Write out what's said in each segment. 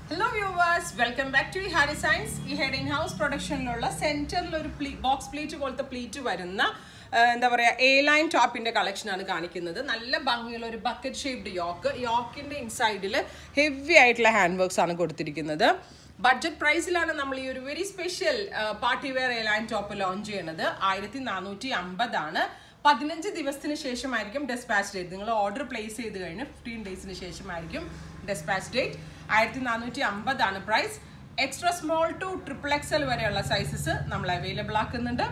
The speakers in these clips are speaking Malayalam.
Hello viewers, welcome back to Ihar Designs. ഈ ഹെഡ് ഇൻ ഹൗസ് പ്രൊഡക്ഷനിലുള്ള സെന്ററിൽ ഒരു ബോക്സ് പ്ലേറ്റ് പോലത്തെ പ്ലേറ്റ് വരുന്ന എന്താ പറയുക എ ലൈൻ ടോപ്പിന്റെ കളക്ഷനാണ് കാണിക്കുന്നത്. നല്ല ഭംഗിയുള്ള ഒരു ബക്കറ്റ് ഷേപ്ഡ് യോക്കിന്റെ ഇൻസൈഡിൽ ഹെവി ആയിട്ടുള്ള ഹാൻഡ് വർക്ക്സ് ആണ് കൊടുത്തിരിക്കുന്നത്. ബഡ്ജറ്റ് പ്രൈസിലാണ് നമ്മൾ ഈ ഒരു very special party wear A line top launch ചെയ്യുന്നത്. 1450 ആണ്. 15 ദിവസത്തിന് ശേഷമായിരിക്കും ഡെസ്പാച്ച് ഡേറ്റ്. നിങ്ങൾ ഓർഡർ പ്ലേസ് ചെയ്ത് കഴിഞ്ഞ് 15 ഡേയ്സിന് ശേഷമായിരിക്കും ഡെസ്പാച്ച് ഡേറ്റ്. 1450 ആണ് price. Extra small to XXL വരെയുള്ള സൈസസ് നമ്മൾ അവൈലബിൾ ആക്കുന്നുണ്ട്.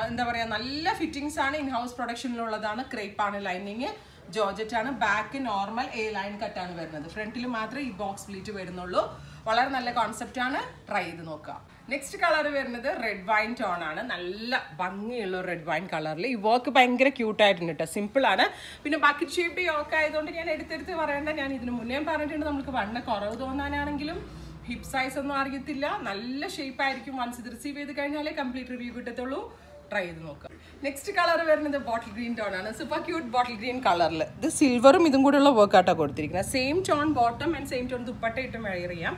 എന്താ പറയുക, നല്ല ഫിറ്റിംഗ്സ് ആണ്. ഇൻ ഹൗസ് പ്രൊഡക്ഷനിലുള്ളതാണ്. ക്രേപ്പാണ് ലൈനിങ്, ജോർജറ്റ് ആണ്. ബാക്ക് നോർമൽ എ ലൈൻ കട്ടാണ് വരുന്നത്. ഫ്രണ്ടിൽ മാത്രമേ ഈ ബോക്സ് പ്ലീറ്റ് വരുന്നുള്ളൂ. വളരെ നല്ല കോൺസെപ്റ്റ് ആണ്. ട്രൈ ചെയ്ത് നോക്കാം. നെക്സ്റ്റ് കളർ വരുന്നത് റെഡ് വൈൻ ടോൺ ആണ്. നല്ല ഭംഗിയുള്ള റെഡ് വൈൻ കളറിൽ ഈ വർക്ക് ഭയങ്കര ക്യൂട്ടായിട്ടുണ്ട് കേട്ടോ. സിമ്പിൾ ആണ്. പിന്നെ ബക്കറ്റ് ഷേപ്പ് യോക്ക് ആയതുകൊണ്ട് ഞാൻ എടുത്തെടുത്ത് പറയേണ്ട, ഞാൻ ഇതിന് മുന്നേ പറഞ്ഞിട്ടുണ്ട്, നമുക്ക് വണ്ണ കുറവ് തോന്നാനാണെങ്കിലും ഹിപ്പ് സൈസ് ഒന്നും അറിയത്തില്ല. നല്ല ഷേപ്പ് ആയിരിക്കും. വൺസ് ഇത് റിസീവ് ചെയ്ത് കഴിഞ്ഞാലേ കംപ്ലീറ്റ് റിവ്യൂ കിട്ടത്തുള്ളൂ. ട്രൈ ചെയ്ത് നോക്കാം. നെക്സ്റ്റ് കളർ വരുന്നത് ബോട്ടിൽ ഗ്രീൻ ടോൺ ആണ്. സൂപ്പർ ക്യൂട്ട് ബോട്ടിൽ ഗ്രീൻ കളറിൽ ഇത് സിൽവറും ഇതും കൂടെയുള്ള വർക്കായിട്ടാണ് കൊടുത്തിരിക്കുന്നത്. Same tone bottom and same tone dupatta ഇട്ടും വെയർ ചെയ്യാം,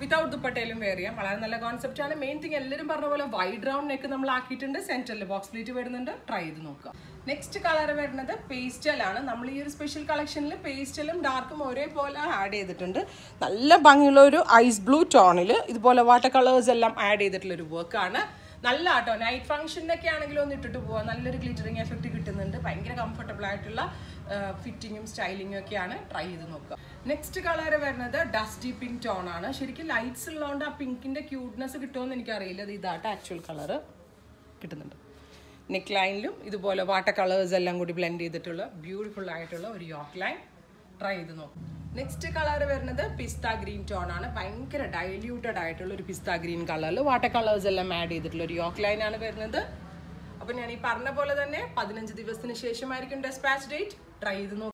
വിതൗട്ട് ദുപ്പട്ടയിലും വെയർ ചെയ്യാം. വളരെ നല്ല കോൺസെപ്റ്റ് ആണ്. മെയിൻ തിങ് എല്ലാവരും പറഞ്ഞ പോലെ വൈഡ് റൗണ്ട് നെക്ക് നമ്മൾ ആക്കിയിട്ടുണ്ട്. സെന്ററിൽ ബോക്സ് പ്ലീറ്റ് വരുന്നുണ്ട്. ട്രൈ ചെയ്ത് നോക്കാം. നെക്സ്റ്റ് കളർ വരുന്നത് പേസ്റ്റൽ ആണ്. നമ്മൾ ഈ ഒരു സ്പെഷ്യൽ കളക്ഷനിൽ പേസ്റ്റലും ഡാർക്കും ഒരേപോലെ ആഡ് ചെയ്തിട്ടുണ്ട്. നല്ല ഭംഗിയുള്ള ഒരു ഐസ് ബ്ലൂ ടോണിൽ ഇതുപോലെ വാട്ടർ കളേഴ്സ് എല്ലാം ആഡ് ചെയ്തിട്ടുള്ളൊരു വർക്കാണ്. നല്ല ആട്ടോ. നൈറ്റ് ഫംഗ്ഷനൊക്കെ ആണെങ്കിലും ഒന്ന് ഇട്ടിട്ട് പോവാം. നല്ലൊരു ഗ്ലിറ്ററിങ് എഫക്റ്റ് കിട്ടുന്നുണ്ട്. ഭയങ്കര കംഫർട്ടബിൾ ആയിട്ടുള്ള ഫിറ്റിങ്ങും സ്റ്റൈലിങ്ങും ഒക്കെയാണ്. ട്രൈ ചെയ്ത് നോക്കുക. നെക്സ്റ്റ് കളർ വരുന്നത് ഡസ്റ്റി പിങ്ക് ടോൺ ആണ്. ശരിക്കും ലൈറ്റ്സ് ഉള്ളതുകൊണ്ട് ആ പിങ്കിന്റെ ക്യൂട്ട്നെസ് കിട്ടുമെന്ന് എനിക്കറിയില്ല. അത് ഇതായിട്ട് ആക്ച്വൽ കളർ കിട്ടുന്നുണ്ട്. നെക്ക് ലൈനിലും ഇതുപോലെ വാട്ടർ കളേഴ്സ് എല്ലാം കൂടി ബ്ലെൻഡ് ചെയ്തിട്ടുള്ള ബ്യൂട്ടിഫുൾ ആയിട്ടുള്ള ഒരു യോക്ക് ലൈൻ. ട്രൈ ചെയ്ത് നോക്കും. നെക്സ്റ്റ് കളർ വരുന്നത് പിസ്ത ഗ്രീൻ ടോൺ ആണ്. ഭയങ്കര ഡൈല്യൂട്ടഡ് ആയിട്ടുള്ള ഒരു പിസ്ത ഗ്രീൻ കളറിൽ വാട്ടർ കളേഴ്സ് എല്ലാം ആഡ് ചെയ്തിട്ടുള്ള ഒരു യോക്ക് ലൈൻ ആണ് വരുന്നത്. അപ്പം ഞാൻ ഈ പറഞ്ഞ പോലെ തന്നെ 15 ദിവസത്തിന് ശേഷമായിരിക്കും ഡെസ്പാച്ച് ഡേറ്റ്. ട്രൈ ചെയ്ത് നോക്കും.